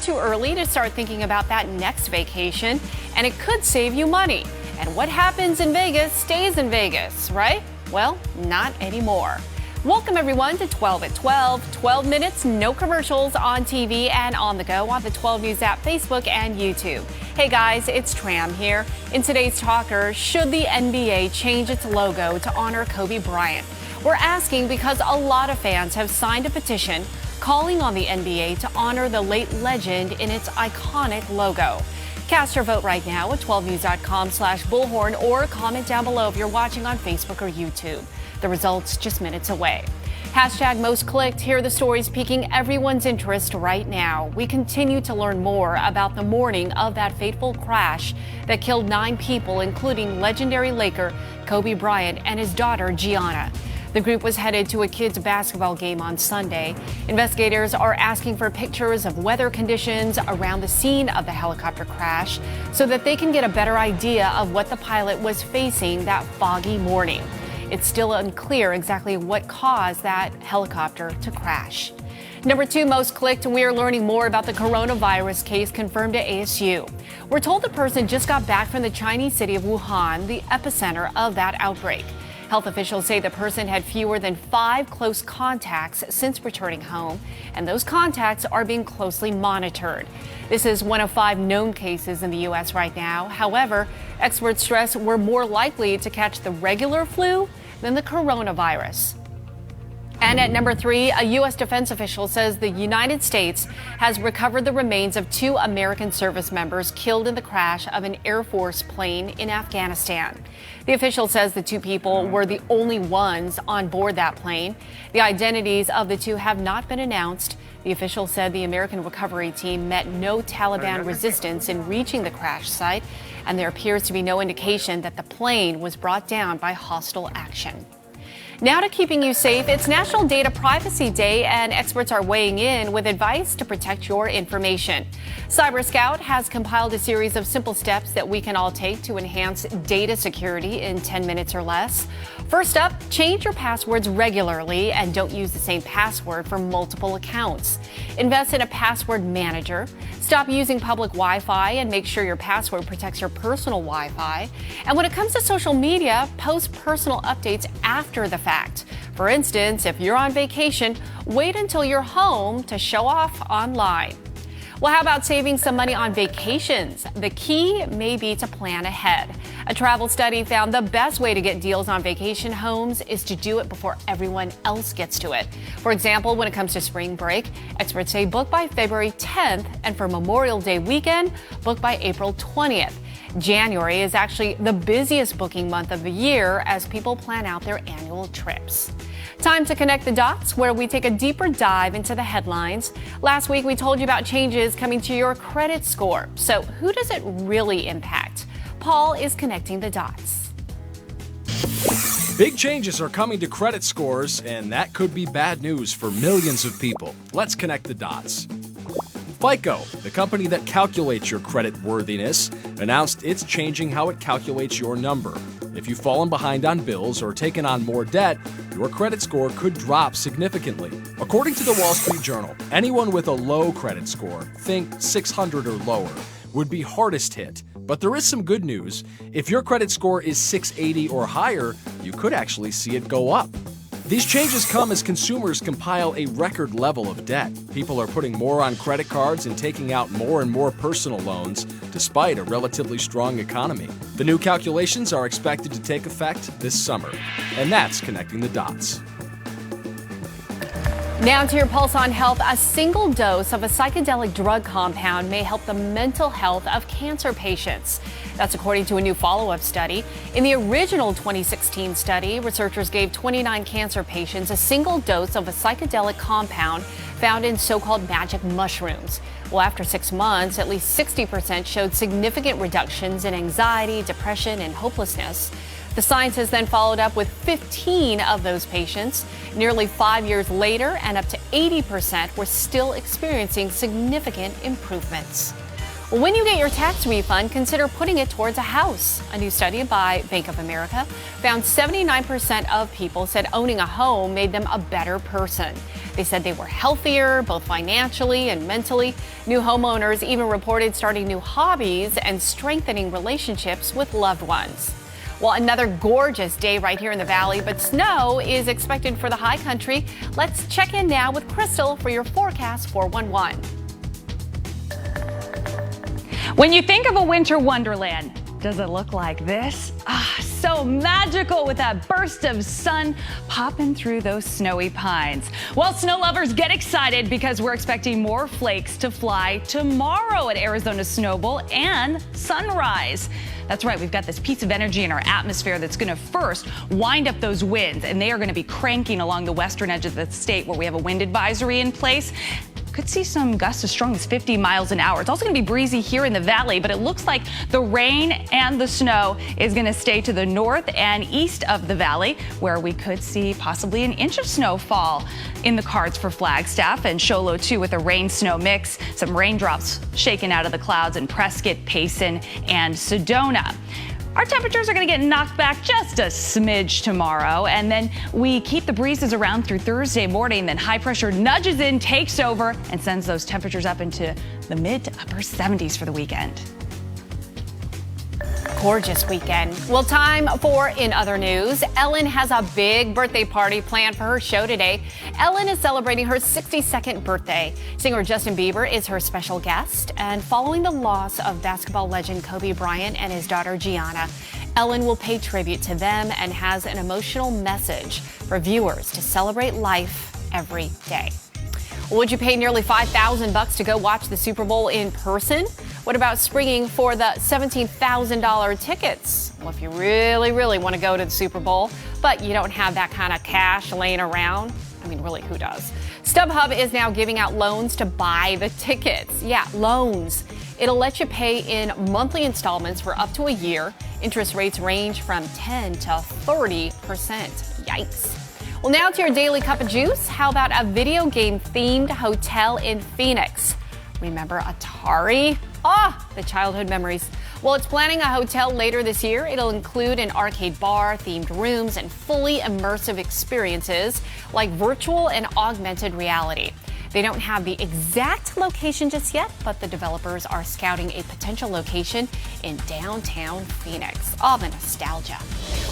too early to start thinking about that next vacation, and it could save you money. And what happens in Vegas stays in Vegas, right? Well, not anymore. Welcome everyone to 12 at 12. 12 minutes, no commercials on TV and on the go on the 12 News app, Facebook, and YouTube. Hey guys, it's Tram here. In today's Talker, should the NBA change its logo to honor Kobe Bryant? We're asking because a lot of fans have signed a petition calling on the NBA to honor the late legend in its iconic logo. Cast your vote right now at 12news.com/bullhorn or comment down below if you're watching on Facebook or YouTube. The results just minutes away. Hashtag most clicked. Here are the stories piquing everyone's interest right now. We continue to learn more about the morning of that fateful crash that killed 9 people, including legendary Laker Kobe Bryant and his daughter Gianna. The group was headed to a kids' basketball game on Sunday. Investigators are asking for pictures of weather conditions around the scene of the helicopter crash so that they can get a better idea of what the pilot was facing that foggy morning. It's still unclear exactly what caused that helicopter to crash. Number 2 most clicked, we are learning more about the coronavirus case confirmed at ASU. We're told the person just got back from the Chinese city of Wuhan, the epicenter of that outbreak. Health officials say the person had fewer than 5 close contacts since returning home, and those contacts are being closely monitored. This is one of 5 known cases in the U.S. right now. However, experts stress we're more likely to catch the regular flu than the coronavirus. And at number 3, a U.S. defense official says the United States has recovered the remains of 2 American service members killed in the crash of an Air Force plane in Afghanistan. The official says the 2 people were the only ones on board that plane. The identities of the 2 have not been announced. The official said the American recovery team met no Taliban resistance in reaching the crash site, and there appears to be no indication that the plane was brought down by hostile action. Now to keeping you safe, it's National Data Privacy Day, and experts are weighing in with advice to protect your information. Cyber Scout has compiled a series of simple steps that we can all take to enhance data security in 10 minutes or less. First up, change your passwords regularly and don't use the same password for multiple accounts. Invest in a password manager. Stop using public Wi-Fi and make sure your password protects your personal Wi-Fi. And when it comes to social media, post personal updates after the fact. For instance, if you're on vacation, wait until you're home to show off online. Well, how about saving some money on vacations? The key may be to plan ahead. A travel study found the best way to get deals on vacation homes is to do it before everyone else gets to it. For example, when it comes to spring break, experts say book by February 10th, and for Memorial Day weekend, book by April 20th. January is actually the busiest booking month of the year as people plan out their annual trips. Time to connect the dots, where we take a deeper dive into the headlines. Last week, we told you about changes coming to your credit score. So who does it really impact? Paul is connecting the dots. Big changes are coming to credit scores, and that could be bad news for millions of people. Let's connect the dots. FICO, the company that calculates your credit worthiness, announced it's changing how it calculates your number. If you've fallen behind on bills or taken on more debt, your credit score could drop significantly. According to the Wall Street Journal, anyone with a low credit score, think 600 or lower, would be hardest hit. But there is some good news. If your credit score is 680 or higher, you could actually see it go up. These changes come as consumers compile a record level of debt. People are putting more on credit cards and taking out more and more personal loans, despite a relatively strong economy. The new calculations are expected to take effect this summer. And that's connecting the dots. Now to your pulse on health. A single dose of a psychedelic drug compound may help the mental health of cancer patients. That's according to a new follow-up study. In the original 2016 study, researchers gave 29 cancer patients a single dose of a psychedelic compound found in so-called magic mushrooms. Well, after 6 months, at least 60% showed significant reductions in anxiety, depression, and hopelessness. The scientists then followed up with 15 of those patients. Nearly 5 years later, and up to 80% were still experiencing significant improvements. Well, when you get your tax refund, consider putting it towards a house. A new study by Bank of America found 79% of people said owning a home made them a better person. They said they were healthier, both financially and mentally. New homeowners even reported starting new hobbies and strengthening relationships with loved ones. Well, another gorgeous day right here in the valley, but snow is expected for the high country. Let's check in now with Crystal for your forecast 411. When you think of a winter wonderland, does it look like this? So magical with that burst of sun popping through those snowy pines. Well, snow lovers, get excited because we're expecting more flakes to fly tomorrow at Arizona Snowbowl and Sunrise. That's right, we've got this piece of energy in our atmosphere that's going to first wind up those winds, and they are going to be cranking along the western edge of the state where we have a wind advisory in place. Could see some gusts as strong as 50 miles an hour. It's also going to be breezy here in the valley, but it looks like the rain and the snow is going to stay to the north and east of the valley, where we could see possibly an inch of snowfall in the cards for Flagstaff and Show Low too, with a rain-snow mix. Some raindrops shaking out of the clouds in Prescott, Payson, and Sedona. Our temperatures are going to get knocked back just a smidge tomorrow, and then we keep the breezes around through Thursday morning. Then high pressure nudges in, takes over, and sends those temperatures up into the mid to upper 70s for the weekend. Gorgeous weekend. Well, time for In Other News. Ellen has a big birthday party planned for her show today. Ellen is celebrating her 62nd birthday. Singer Justin Bieber is her special guest. And following the loss of basketball legend Kobe Bryant and his daughter Gianna, Ellen will pay tribute to them and has an emotional message for viewers to celebrate life every day. Would you pay nearly $5,000 to go watch the Super Bowl in person? What about springing for the $17,000 tickets? Well, if you really, really want to go to the Super Bowl, but you don't have that kind of cash laying around, I mean, really, who does? StubHub is now giving out loans to buy the tickets. Yeah, loans. It'll let you pay in monthly installments for up to a year. Interest rates range from 10 to 30%. Yikes. Well, now to your daily cup of juice. How about a video game themed hotel in Phoenix? Remember Atari? The childhood memories. Well, it's planning a hotel later this year. It'll include an arcade bar, themed rooms, and fully immersive experiences like virtual and augmented reality. They don't have the exact location just yet, but the developers are scouting a potential location in downtown Phoenix. The nostalgia.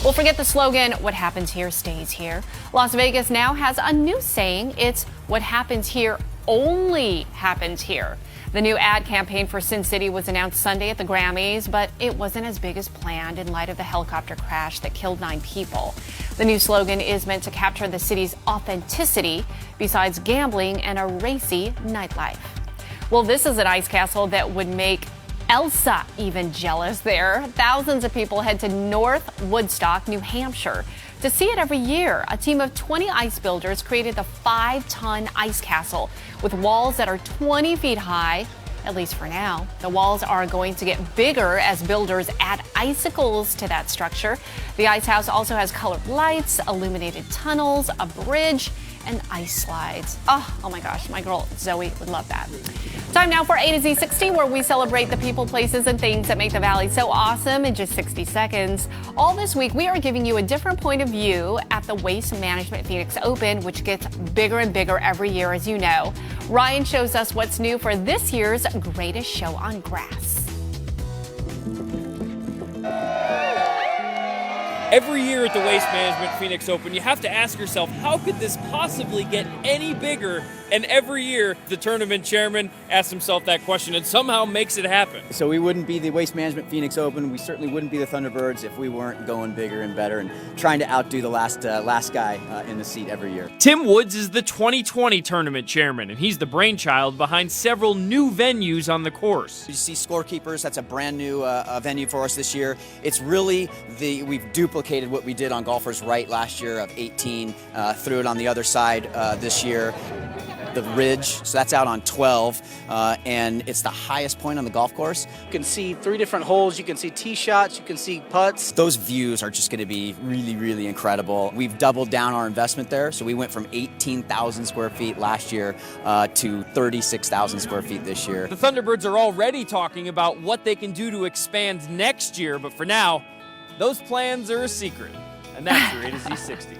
Well, forget the slogan, what happens here stays here. Las Vegas now has a new saying. It's what happens here only happens here. The new ad campaign for SimCity was announced Sunday at the Grammys, but it wasn't as big as planned in light of the helicopter crash that killed 9 people. The new slogan is meant to capture the city's authenticity, besides gambling and a racy nightlife. Well, this is an ice castle that would make Elsa even jealous there. Thousands of people head to North Woodstock, New Hampshire, to see it every year. A team of 20 ice builders created the 5-ton ice castle with walls that are 20 feet high, at least for now. The walls are going to get bigger as builders add icicles to that structure. The ice house also has colored lights, illuminated tunnels, a bridge, and ice slides. Oh my gosh, my girl Zoe would love that. Time now for A to Z 60, where we celebrate the people, places, and things that make the valley so awesome in just 60 seconds. All this week, we are giving you a different point of view at the Waste Management Phoenix Open, which gets bigger and bigger every year, as you know. Ryan shows us what's new for this year's greatest show on grass. Every year at the Waste Management Phoenix Open, you have to ask yourself, how could this possibly get any bigger? And every year, the tournament chairman asks himself that question and somehow makes it happen. So we wouldn't be the Waste Management Phoenix Open. We certainly wouldn't be the Thunderbirds if we weren't going bigger and better and trying to outdo the last guy in the seat every year. Tim Woods is the 2020 tournament chairman, and he's the brainchild behind several new venues on the course. You see Scorekeepers, that's a brand new venue for us this year. It's really we've duplicated what we did on Golfers Right last year of 18, threw it on the other side this year. The Ridge, so that's out on 12, and it's the highest point on the golf course. You can see 3 different holes, you can see tee shots, you can see putts. Those views are just going to be really, really incredible. We've doubled down our investment there, so we went from 18,000 square feet last year to 36,000 square feet this year. The Thunderbirds are already talking about what they can do to expand next year, but for now, those plans are a secret. And that's your A to Z 60.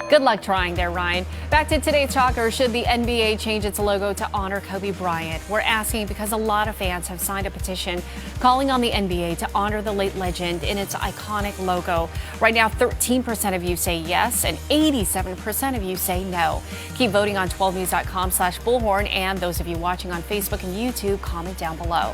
Good luck trying there, Ryan. Back to today's talker. Should the NBA change its logo to honor Kobe Bryant? We're asking because a lot of fans have signed a petition calling on the NBA to honor the late legend in its iconic logo. Right now, 13% of you say yes and 87% of you say no. Keep voting on 12news.com/bullhorn, and those of you watching on Facebook and YouTube, comment down below.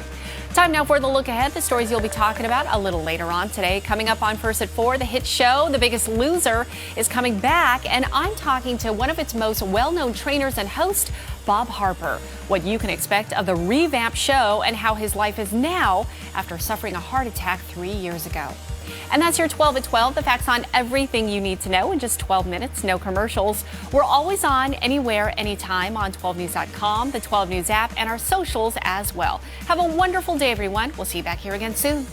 Time now for the look ahead, the stories you'll be talking about a little later on today. Coming up on First at 4, the hit show The Biggest Loser is coming back, and I'm talking to one of its most well-known trainers and host, Bob Harper. What you can expect of the revamped show and how his life is now after suffering a heart attack 3 years ago. And that's your 12 at 12, the facts on everything you need to know in just 12 minutes, no commercials. We're always on, anywhere, anytime on 12news.com, the 12 News app, and our socials as well. Have a wonderful day, everyone. We'll see you back here again soon.